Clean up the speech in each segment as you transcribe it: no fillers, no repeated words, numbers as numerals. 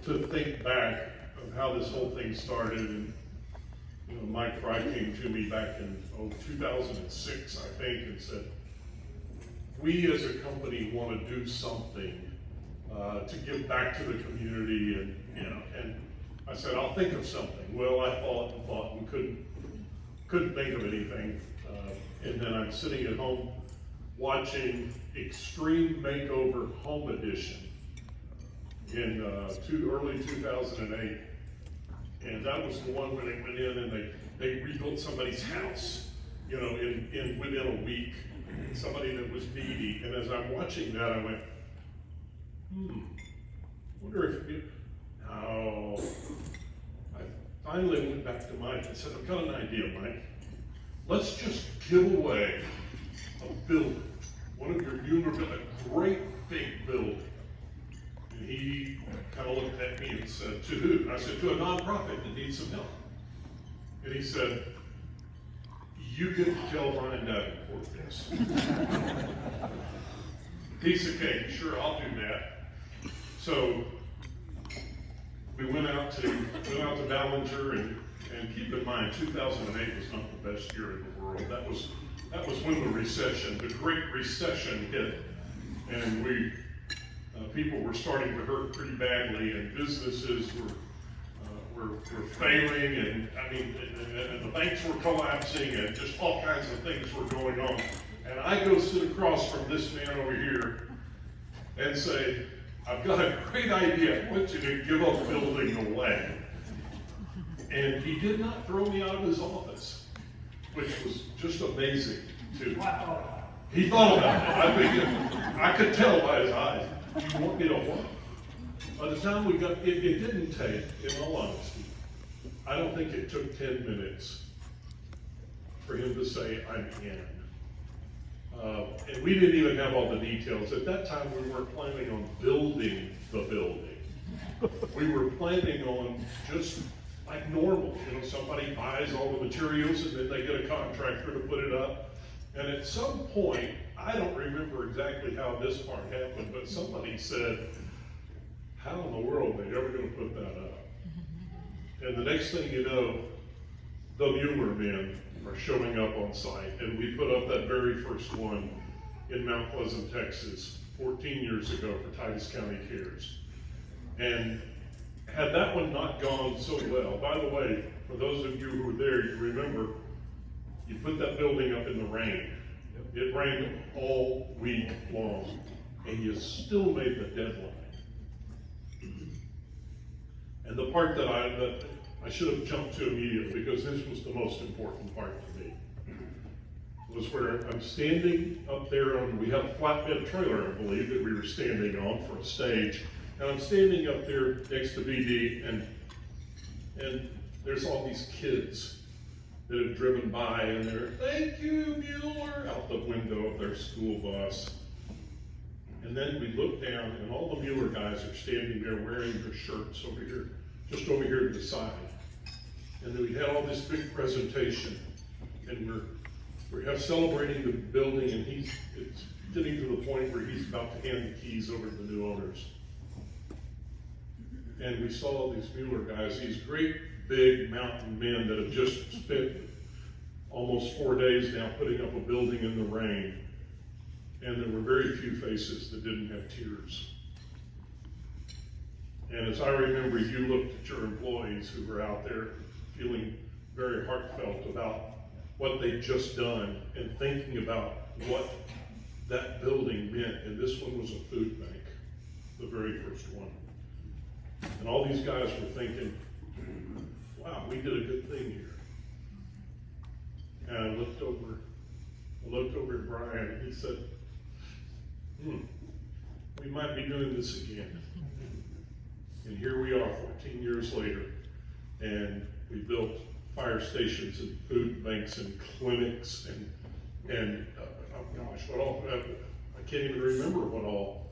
to think back of how this whole thing started. And Mike Fry came to me back in 2006, I think, and said, we as a company want to do something to give back to the community, and I said, I'll think of something. Well, I thought and couldn't think of anything. And then I'm sitting at home watching Extreme Makeover Home Edition in early 2008. And that was the one where they went in and they rebuilt somebody's house, within a week. Somebody that was needy. And as I'm watching that, I went, wonder if I finally went back to Mike and said, I've got an idea, Mike. Let's just give away a building, one of your newer, a great big building. And he kind of looked at me and said, to who? And I said, to a nonprofit that needs some help. And he said, you get to tell Brian Davenport this. Piece of cake, sure, I'll do that. So we went out to Ballinger, and keep in mind, 2008 was not the best year in the world. That was when the Great Recession hit, and people were starting to hurt pretty badly, and businesses were failing, and the banks were collapsing, and just all kinds of things were going on. And I go sit across from this man over here and say, I've got a great idea. I want you to give a building away. And he did not throw me out of his office, which was just amazing too. He thought about it. I could tell by his eyes. You want me to what? By the time we got, it didn't take, in all honesty, I don't think it took 10 minutes for him to say, I'm in. And we didn't even have all the details. At that time, we weren't planning on building the building. We were planning on just like normal. Somebody buys all the materials and then they get a contractor to put it up. And at some point, I don't remember exactly how this part happened, but somebody said, how in the world are they ever going to put that up? And the next thing you know, the Mueller men are showing up on site, and we put up that very first one in Mount Pleasant, Texas, 14 years ago for Titus County Cares. And had that one not gone so well, by the way, for those of you who were there, you remember, you put that building up in the rain. It rained all week long, and you still made the deadline. And the part that I should have jumped to immediately, because this was the most important part to me, was where I'm standing up there on, we had a flatbed trailer, I believe, that we were standing on for a stage. And I'm standing up there next to BD, and there's all these kids that have driven by, and they're, thank you, Mueller, out the window of their school bus. And then we look down, and all the Mueller guys are standing there wearing their shirts over here, just over here to the side. And then we had all this big presentation, and we're celebrating the building, and it's getting to the point where he's about to hand the keys over to the new owners. And we saw these Mueller guys, these great big mountain men that have just spent almost 4 days now putting up a building in the rain. And there were very few faces that didn't have tears. And as I remember, you looked at your employees who were out there feeling very heartfelt about what they'd just done and thinking about what that building meant. And this one was a food bank, the very first one. And all these guys were thinking, wow, we did a good thing here. And I looked over at Brian, and he said, we might be doing this again. And here we are 14 years later, and we built fire stations and food banks and clinics and oh gosh, what all, I can't even remember what all.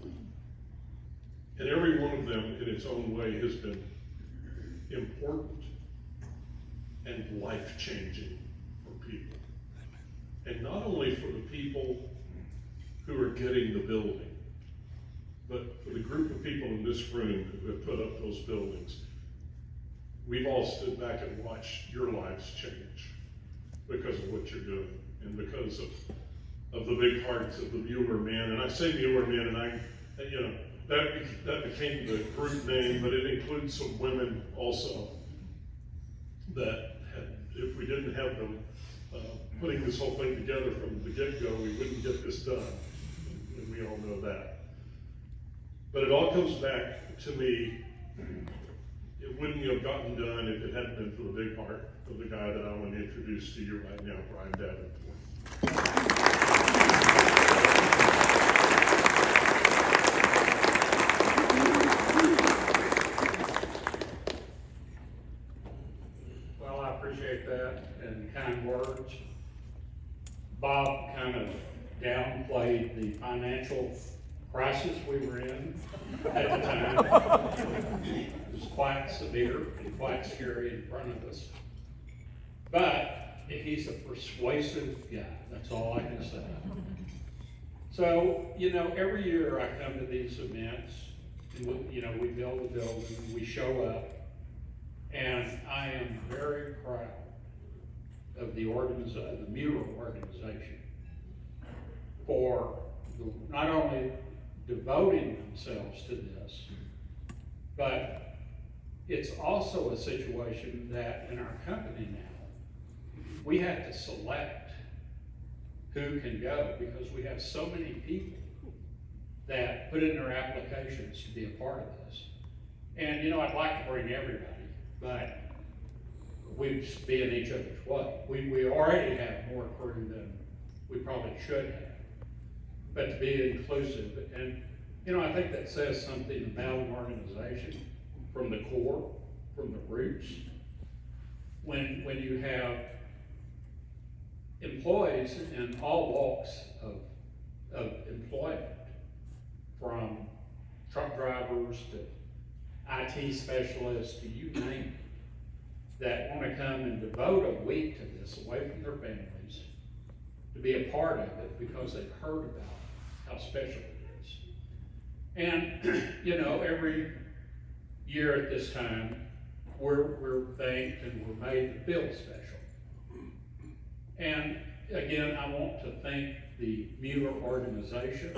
And every one of them in its own way has been important and life-changing for people. And not only for the people who are getting the building, but for the group of people in this room who have put up those buildings, we've all stood back and watched your lives change because of what you're doing and because of the big hearts of the Mueller men. And I say Mueller men, and that became the group name, but it includes some women also that if we didn't have them putting this whole thing together from the get-go, we wouldn't get this done, and we all know that. But it all comes back to me, it wouldn't have gotten done if it hadn't been for the big heart of the guy that I want to introduce to you right now, Brian Davenport. Well, I appreciate that and kind words. Bob kind of downplayed the financial crisis we were in at the time. It was quite severe and quite scary in front of us. But he's a persuasive guy, that's all I can say. So, every year I come to these events, and we build a building, we show up, and I am very proud of the Mueller organization for not only devoting themselves to this, but it's also a situation that in our company now, we have to select who can go because we have so many people that put in their applications to be a part of this. And I'd like to bring everybody, but we'd be in each other's way. We already have more crew than we probably should have. But to be inclusive, and I think that says something about an organization from the core, from the roots. When you have employees in all walks of employment, from truck drivers to IT specialists to you name it, that want to come and devote a week to this away from their families to be a part of it because they've heard about how special it is. And, every year at this time, we're thanked and we're made to feel special. And again, I want to thank the Mueller organization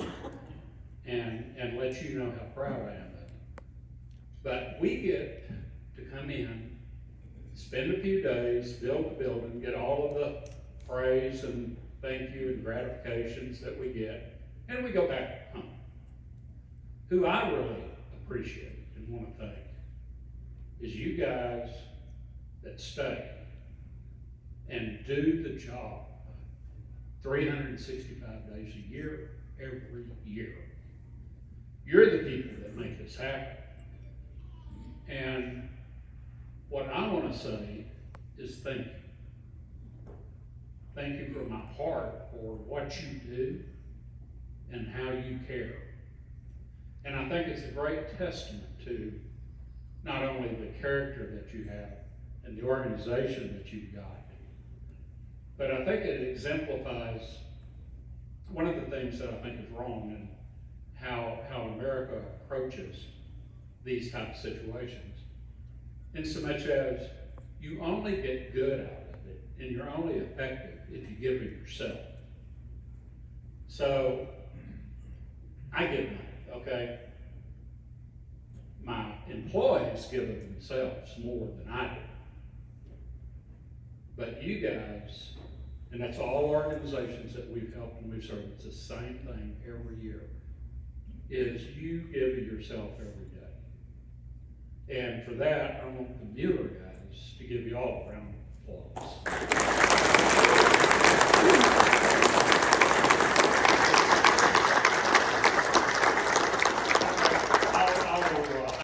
and let you know how proud I am of it. But we get to come in, spend a few days, build the building, get all of the praise and thank you and gratifications that we get, and we go back home. Who I really appreciate and want to thank is you guys that stay and do the job 365 days a year, every year. You're the people that make this happen. And what I want to say is thank you. Thank you from my heart for what you do and how you care. And I think it's a great testament to not only the character that you have and the organization that you've got, but I think it exemplifies one of the things that I think is wrong in how America approaches these type of situations. In so much as you only get good out of it and you're only effective if you give it yourself. So I give money, okay? My employees give of themselves more than I do. But you guys, and that's all organizations that we've helped and we've served, it's the same thing every year, is you give of yourself every day. And for that, I want the Mueller guys to give you all a round of applause.